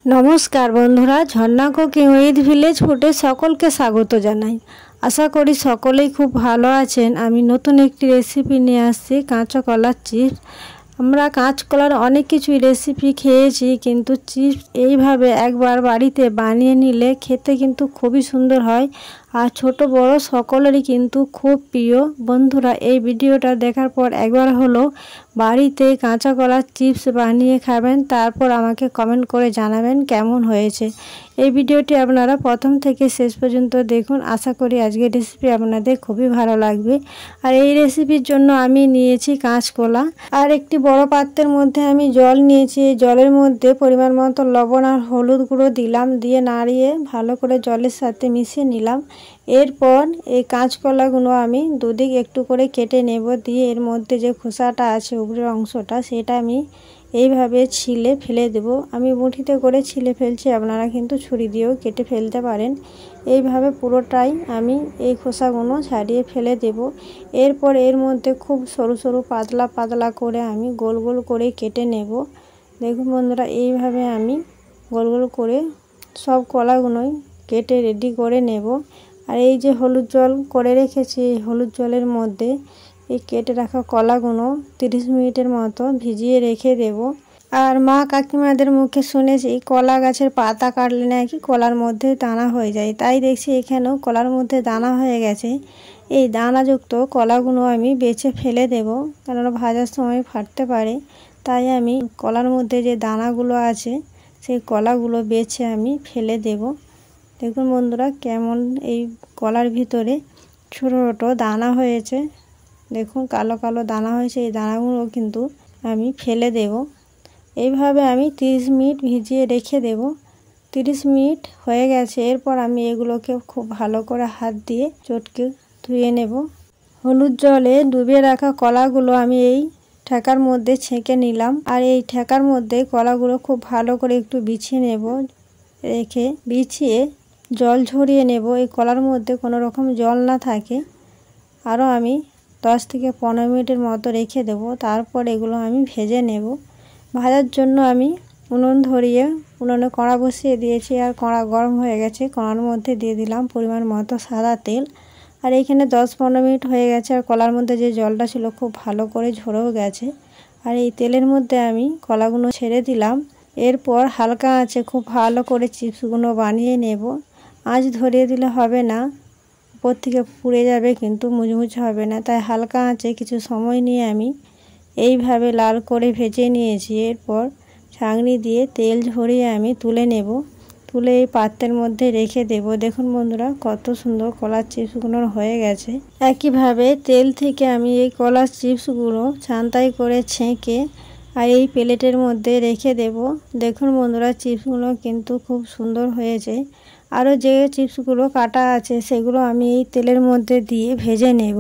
নমস্কার বন্ধুরা, ঝর্ণা cooking with village ফুডে সকলকে স্বাগত জানাই। আশা করি সকলেই খুব ভালো আছেন। আমি নতুন একটি রেসিপি নিয়ে আসছি, কাঁচা কলার চিপস। আমরা কাঁচকলার অনেক কিছুই রেসিপি খেয়েছি, কিন্তু চিপস এইভাবে একবার বাড়িতে বানিয়ে নিলে খেতে কিন্তু খুবই সুন্দর হয়, আর ছোট বড় সকলেরই কিন্তু খুব প্রিয়। বন্ধুরা, এই ভিডিওটা দেখার পর একবার হলো বাড়িতে কাঁচা কলার চিপস বানিয়ে খাবেন, তারপর আমাকে কমেন্ট করে জানাবেন কেমন হয়েছে। এই ভিডিওটি আপনারা প্রথম থেকে শেষ পর্যন্ত দেখুন। আশা করি আজকের রেসিপি আপনাদের খুবই ভালো লাগবে। আর এই রেসিপির জন্য আমি নিয়েছি কাঁচকলা, আর একটি বড় পাত্রের মধ্যে আমি জল নিয়েছি। এই জলের মধ্যে পরিমাণ মতো লবণ আর হলুদ গুঁড়ো দিলাম, দিয়ে নাড়িয়ে ভালো করে জলের সাথে মিশিয়ে নিলাম। এরপর এই কাঁচকলাগুলো আমি দুদিক একটু করে কেটে নেব, দিয়ে এর মধ্যে যে খোসাটা আছে উপরের অংশটা, সেটা আমি এইভাবে ছিলে ফেলে দেব। আমি মুঠিতে করে ছিলে ফেলছি, আপনারা কিন্তু ছুরি দিয়েও কেটে ফেলতে পারেন। এইভাবে পুরোটাই আমি এই খোসাগুলো ছাড়িয়ে ফেলে দেব। এরপর এর মধ্যে খুব সরু সরু পাতলা পাতলা করে আমি গোল গোল করে কেটে নেব। দেখুন বন্ধুরা, এইভাবে আমি গোল গোল করে সব কলাগুলোই কেটে রেডি করে নেব। আর এই যে হলুদ জল করে রেখেছি, এই হলুদ জলের মধ্যে এই কেটে রাখা কলাগুলো 30 মিনিটের মতো ভিজিয়ে রেখে দেব। আর মা কাকিমাদের মুখে শুনেছি কলা গাছের পাতা কাটলে নাকি কলার মধ্যে দানা হয়ে যায়, তাই দেখছি এখানেও কলার মধ্যে দানা হয়ে গেছে। এই দানাযুক্ত কলাগুলো আমি বেছে ফেলে দেব, কারণ ভাজার সময় ফাটতে পারে। তাই আমি কলার মধ্যে যে দানাগুলো আছে সেই কলাগুলো বেছে আমি ফেলে দেব। দেখুন বন্ধুরা, কেমন এই কলার ভিতরে ছোট ছোট দানা হয়েছে। দেখুন কালো কালো দানা হয়েছে, এই দানাগুলো কিন্তু আমি ফেলে দেব। এইভাবে আমি 30 মিনিট ভিজিয়ে রেখে দেব। 30 মিনিট হয়ে গেছে। এরপর আমি এগুলোকে খুব ভালো করে হাত দিয়ে চটকে ধুয়ে নেব। হলুদ জলে ডুবিয়ে রাখা কলাগুলো আমি এই ঠেকার মধ্যে ছেঁকে নিলাম, আর এই ঠেকার মধ্যে কলাগুলো খুব ভালো করে একটু বিছিয়ে নেব। রেখে বিছিয়ে জল ঝরিয়ে নেব, এই কলার মধ্যে কোনো রকম জল না থাকে। আরও আমি 10 থেকে 15 মিনিটের মতো রেখে দেব। তারপর এগুলো আমি ভেজে নেব। ভাজার জন্য আমি উনুন ধরিয়ে উনুনে কড়া বসিয়ে দিয়েছি, আর কড়া গরম হয়ে গেছে। কড়ার মধ্যে দিয়ে দিলাম পরিমাণ মতো সাদা তেল। আর এইখানে 10-15 মিনিট হয়ে গেছে, আর কলার মধ্যে যে জলটা ছিল খুব ভালো করে ঝরেও গেছে। আর এই তেলের মধ্যে আমি কলাগুলো ছেড়ে দিলাম। এরপর হালকা আঁচে খুব ভালো করে চিপসগুলো বানিয়ে নেব। আঁচ ধরিয়ে দিলে হবে না, উপর থেকে পুড়ে যাবে, কিন্তু মুচমুচে হবে না। তাই হালকা আঁচে কিছু সময় নিয়ে আমি এইভাবে লাল করে ভেজে নিয়েছি। এরপর ছাঁকনি দিয়ে তেল ঝরিয়ে আমি তুলে নেব। তুলে এই পাত্রের মধ্যে রেখে দেব। দেখুন বন্ধুরা, কত সুন্দর কলার চিপসগুলো হয়ে গেছে। একইভাবে তেল থেকে আমি এই কলার চিপসগুলো ছান্তাই করে ছেঁকে আর এই প্লেটের মধ্যে রেখে দেব। দেখুন বন্ধুরা, চিপসগুলো কিন্তু খুব সুন্দর হয়েছে। আরও যে চিপসগুলো কাটা আছে সেগুলো আমি এই তেলের মধ্যে দিয়ে ভেজে নেব।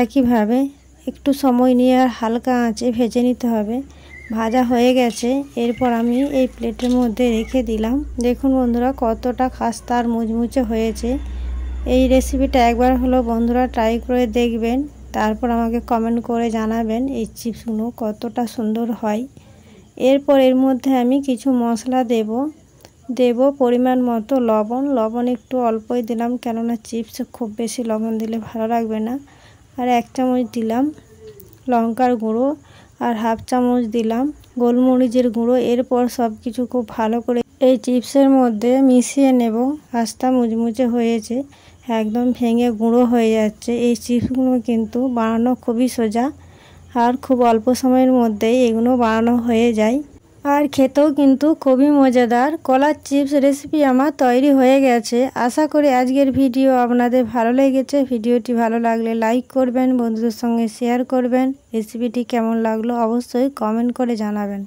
একইভাবে একটু সময় নিয়ে আর হালকা আঁচে ভেজে নিতে হবে। ভাজা হয়ে গেছে। এরপর আমি এই প্লেটের মধ্যে রেখে দিলাম। দেখুন বন্ধুরা, কতটা খাস্তা আর মুচমুচে হয়েছে। এই রেসিপিটা একবার হলো বন্ধুরা ট্রাই করে দেখবেন, তারপর আমাকে কমেন্ট করে জানাবেন এই চিপসগুলো কতটা সুন্দর হয়। এরপর এর মধ্যে আমি কিছু মশলা দেব পরিমাণ মতো লবণ একটু অল্পই দিলাম, কেননা চিপসে খুব বেশি লবণ দিলে ভালো লাগবে না। আর 1 চামচ দিলাম লঙ্কার গুঁড়ো, আর 1/2 চামচ দিলাম গোলমরিচের গুঁড়ো। এরপর সব কিছু খুব ভালো করে এই চিপসের মধ্যে মিশিয়ে নেব। খাস্তা মুচমুচে হয়েছে, একদম ভেঙে গুঁড়ো হয়ে যাচ্ছে। এই চিপসগুলো কিন্তু বানানো খুবই সোজা, আর খুব অল্প সময়ের মধ্যেই এগুলো বানানো হয়ে যায়, আর খেতেও কিন্তু খুবই মজাদার। কলার চিপস রেসিপি আমার তৈরি হয়ে গেছে। আশা করি আজকের ভিডিও আপনাদের ভালো লেগেছে। ভিডিওটি ভালো লাগলে লাইক করবেন, বন্ধুদের সঙ্গে শেয়ার করবেন। রেসিপিটি কেমন লাগলো অবশ্যই কমেন্ট করে জানাবেন।